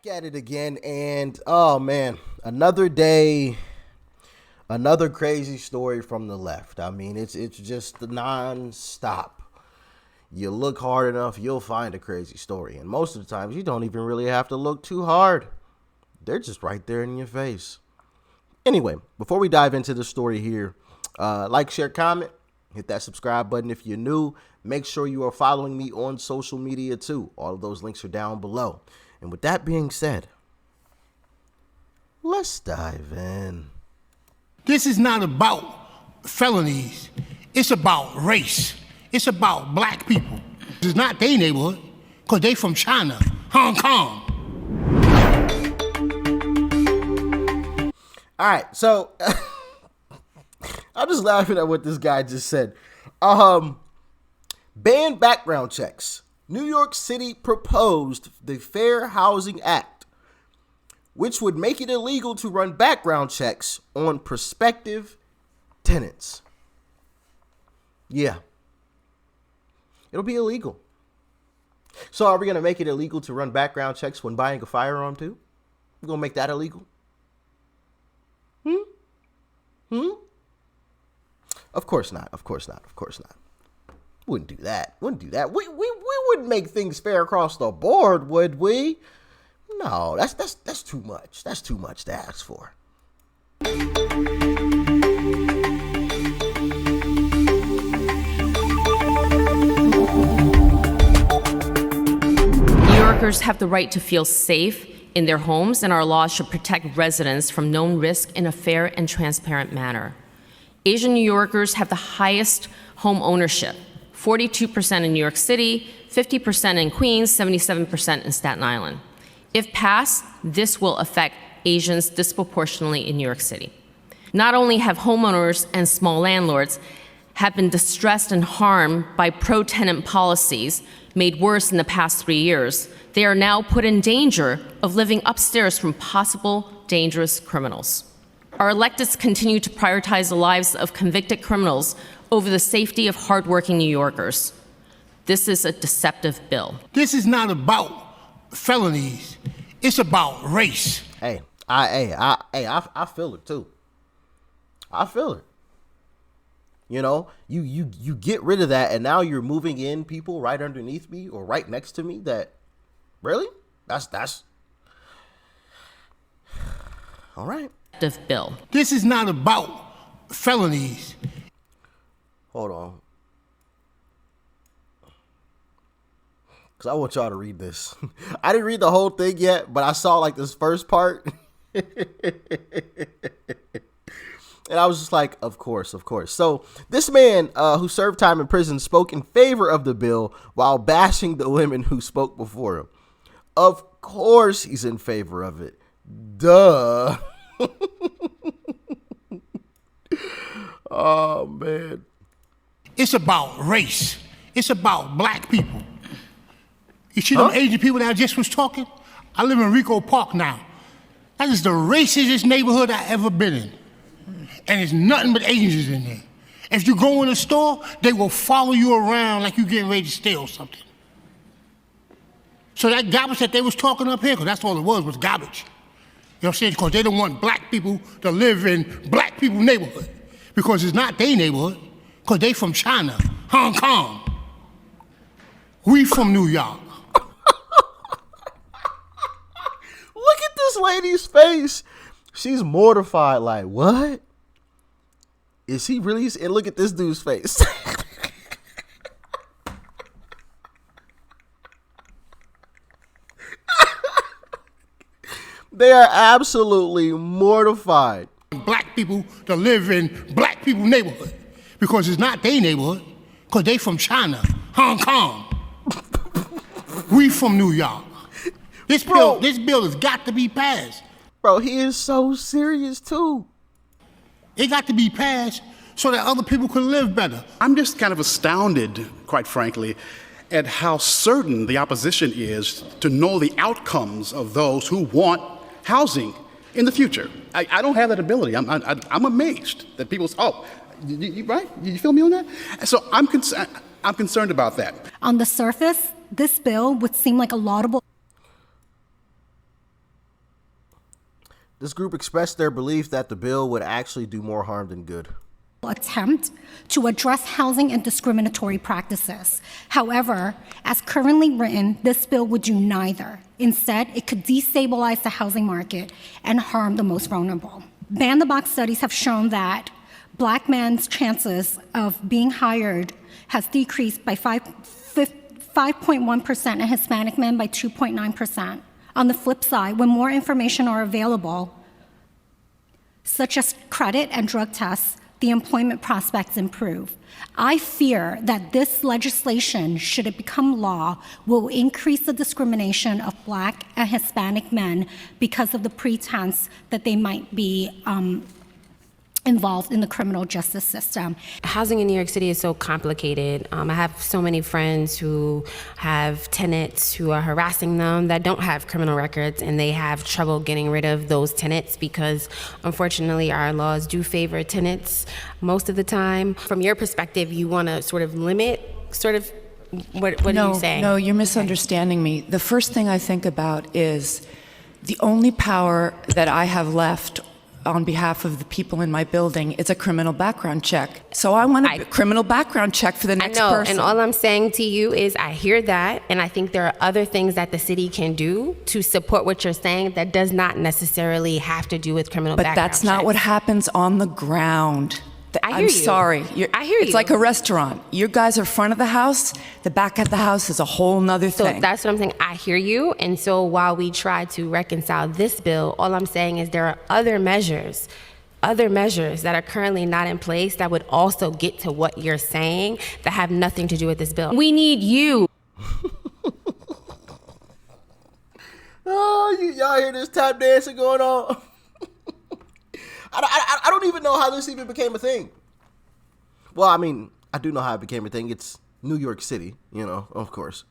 At it again, and oh man, another day, another crazy story from the left. I mean, it's just non-stop. You look hard enough, you'll find a crazy story, and most of the times you don't even really have to look too hard. They're just right there in your face. Anyway, before we dive into the story here, like, share, comment, hit that subscribe button if you're new. Make sure you are following me on social media too. All of those links are down below. And with that being said, let's dive in. This is not about felonies. It's about race. It's about black people. It's not their neighborhood, because they from China, Hong Kong. All right, so I'm just laughing at what this guy just said. Ban background checks. New York City proposed the Fair Housing Act, which would make it illegal to run background checks on prospective tenants. Yeah. It'll be illegal. So are we going to make it illegal to run background checks when buying a firearm too? We're going to make that illegal? Of course not. Of course not. Of course not. Wouldn't do that. Wouldn't do that. We wouldn't make things fair across the board, would we? No, that's too much. That's too much to ask for. New Yorkers have the right to feel safe in their homes, and our laws should protect residents from known risk in a fair and transparent manner. Asian New Yorkers have the highest home ownership. 42% in New York City, 50% in Queens, 77% in Staten Island. If passed, this will affect Asians disproportionately in New York City. Not only have homeowners and small landlords have been distressed and harmed by pro-tenant policies made worse in the past 3 years, they are now put in danger of living upstairs from possible dangerous criminals. Our electeds continue to prioritize the lives of convicted criminals over the safety of hardworking New Yorkers. This is a deceptive bill. This is not about felonies. It's about race. Hey, I feel it too. I feel it. You know, you get rid of that, and now you're moving in people right underneath me or right next to me. That really? That's all right. Bill. This is not about felonies. Hold on. Because I want y'all to read this. I didn't read the whole thing yet, but I saw like this first part. And I was just like, of course, of course. So this man who served time in prison spoke in favor of the bill while bashing the women who spoke before him. Of course he's in favor of it. Duh. Oh, man. It's about race. It's about black people. You see them Asian people that I just was talking? I live in Rico Park now. That is the racistest neighborhood I ever been in. And there's nothing but Asians in there. If you go in a store, they will follow you around like you're getting ready to steal something. So that garbage that they was talking up here, because that's all it was garbage. You know what I'm saying? Because they don't want black people to live in black people's neighborhood. Because it's not their neighborhood, because they from China, Hong Kong. We from New York. Look at this lady's face. She's mortified, like, what? Is he really? And look at this dude's face. They are absolutely mortified. Black people to live in black people's neighborhood, because it's not their neighborhood, because they from China, Hong Kong. We from New York. This bill has got to be passed. Bro, he is so serious too. It got to be passed so that other people can live better. I'm just kind of astounded, quite frankly, at how certain the opposition is to know the outcomes of those who want housing in the future. I don't have that ability. I'm amazed that people say, oh, right? You feel me on that? So I'm concerned about that. On the surface, this bill would seem like a laudable This group expressed their belief that the bill would actually do more harm than good. Attempt to address housing and discriminatory practices. However, as currently written, this bill would do neither. Instead, it could destabilize the housing market and harm the most vulnerable. Ban-the-Box studies have shown that Black men's chances of being hired has decreased by 5.1% and Hispanic men by 2.9%. On the flip side, when more information are available, such as credit and drug tests, the employment prospects improve. I fear that this legislation, should it become law, will increase the discrimination of Black and Hispanic men because of the pretense that they might be involved in the criminal justice system. Housing in New York City is so complicated. I have so many friends who have tenants who are harassing them that don't have criminal records, and they have trouble getting rid of those tenants because, unfortunately, our laws do favor tenants most of the time. From your perspective, you want to sort of limit, what are you saying? No, you're misunderstanding me. The first thing I think about is the only power that I have left on behalf of the people in my building is a criminal background check. So I want a criminal background check for the next person. And all I'm saying to you is I hear that, and I think there are other things that the city can do to support what you're saying that does not necessarily have to do with criminal background checks. But that's not what happens on the ground. I hear you. I'm sorry. I hear you. It's like a restaurant. You guys are front of the house. The back of the house is a whole nother thing. So that's what I'm saying. I hear you. And so while we try to reconcile this bill, all I'm saying is there are other measures that are currently not in place that would also get to what you're saying that have nothing to do with this bill. We need you. Oh, y'all hear this tap dancing going on? I don't even know how this even became a thing. Well, I mean, I do know how it became a thing. It's New York City, of course.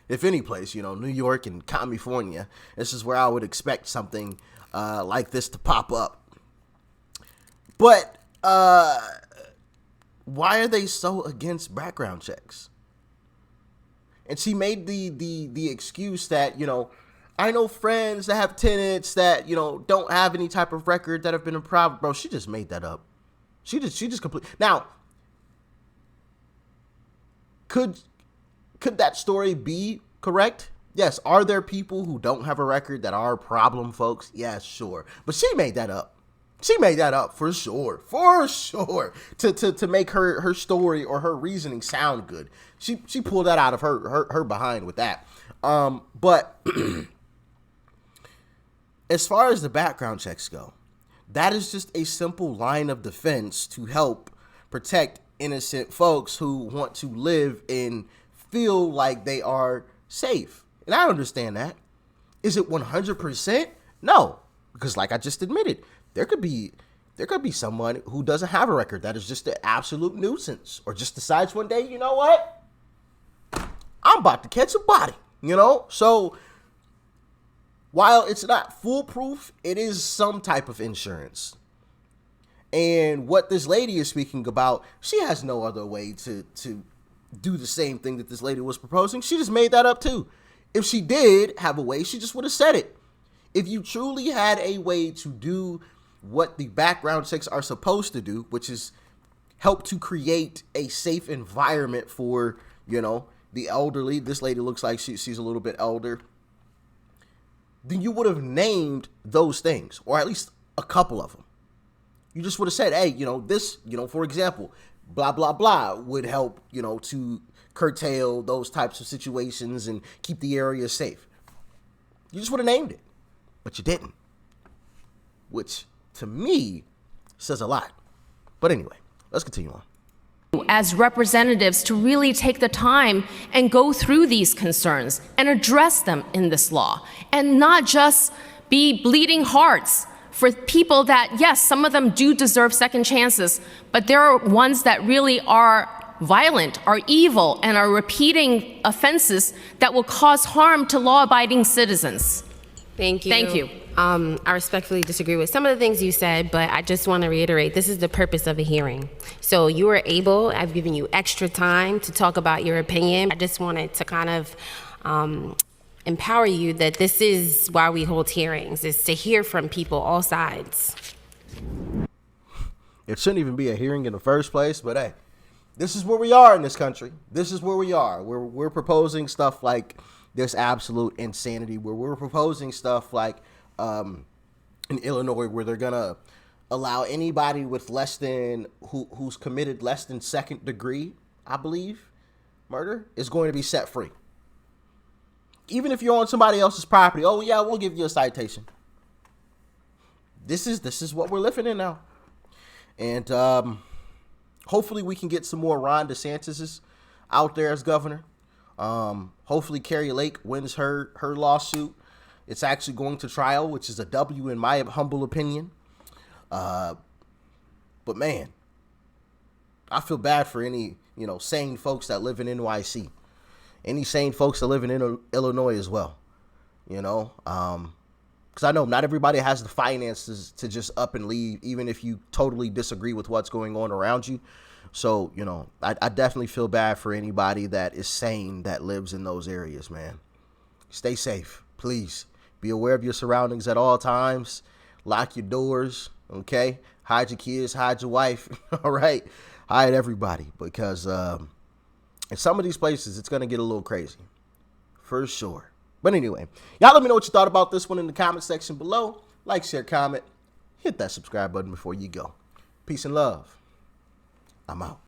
If any place, New York and California, this is where I would expect something like this to pop up. But why are they so against background checks? And she made the excuse that, I know friends that have tenants that, don't have any type of record that have been a problem. Bro, she just made that up. She just complete. Now, could that story be correct? Yes. Are there people who don't have a record that are problem folks? Yes, sure. But she made that up. She made that up for sure. To make her story or her reasoning sound good. She pulled that out of her behind with that. But as far as the background checks go, that is just a simple line of defense to help protect innocent folks who want to live and feel like they are safe. And I understand that. Is it 100%? No, because like I just admitted, there could be someone who doesn't have a record that is just an absolute nuisance, or just decides one day, you know what? I'm about to catch a body, So while it's not foolproof, it is some type of insurance. And what this lady is speaking about, she has no other way to do the same thing that this lady was proposing. She just made that up too. If she did have a way, she just would have said it. If you truly had a way to do what the background checks are supposed to do, which is help to create a safe environment for, the elderly. This lady looks like she's a little bit elder. Then you would have named those things, or at least a couple of them. You just would have said, hey, this, for example, blah, blah, blah would help, to curtail those types of situations and keep the area safe. You just would have named it, but you didn't, which to me says a lot. But anyway, let's continue on. As representatives, to really take the time and go through these concerns and address them in this law, and not just be bleeding hearts for people that, yes, some of them do deserve second chances, but there are ones that really are violent, are evil, and are repeating offenses that will cause harm to law-abiding citizens. Thank you. Thank you. I respectfully disagree with some of the things you said, but I just want to reiterate, this is the purpose of a hearing. So you are able, I've given you extra time to talk about your opinion. I just wanted to kind of empower you that this is why we hold hearings, is to hear from people, all sides. It shouldn't even be a hearing in the first place, but hey, this is where we are in this country. This is where we are. We're proposing stuff like this absolute insanity, where we're proposing stuff like in Illinois, where they're gonna allow anybody with less than who's committed less than second degree, I believe, murder, is going to be set free. Even if you're on somebody else's property, oh yeah, we'll give you a citation. This is what we're living in now. And hopefully we can get some more Ron DeSantis out there as governor. Hopefully Carrie Lake wins her lawsuit. It's actually going to trial, which is a W in my humble opinion. But man, I feel bad for any, sane folks that live in NYC. Any sane folks that live in Illinois as well. Because I know not everybody has the finances to just up and leave, even if you totally disagree with what's going on around you. So, I definitely feel bad for anybody that is sane that lives in those areas, man. Stay safe, please. Be aware of your surroundings at all times. Lock your doors, okay? Hide your kids, hide your wife, all right? Hide everybody, because in some of these places, it's going to get a little crazy, for sure. But anyway, y'all let me know what you thought about this one in the comment section below. Like, share, comment. Hit that subscribe button before you go. Peace and love. I'm out.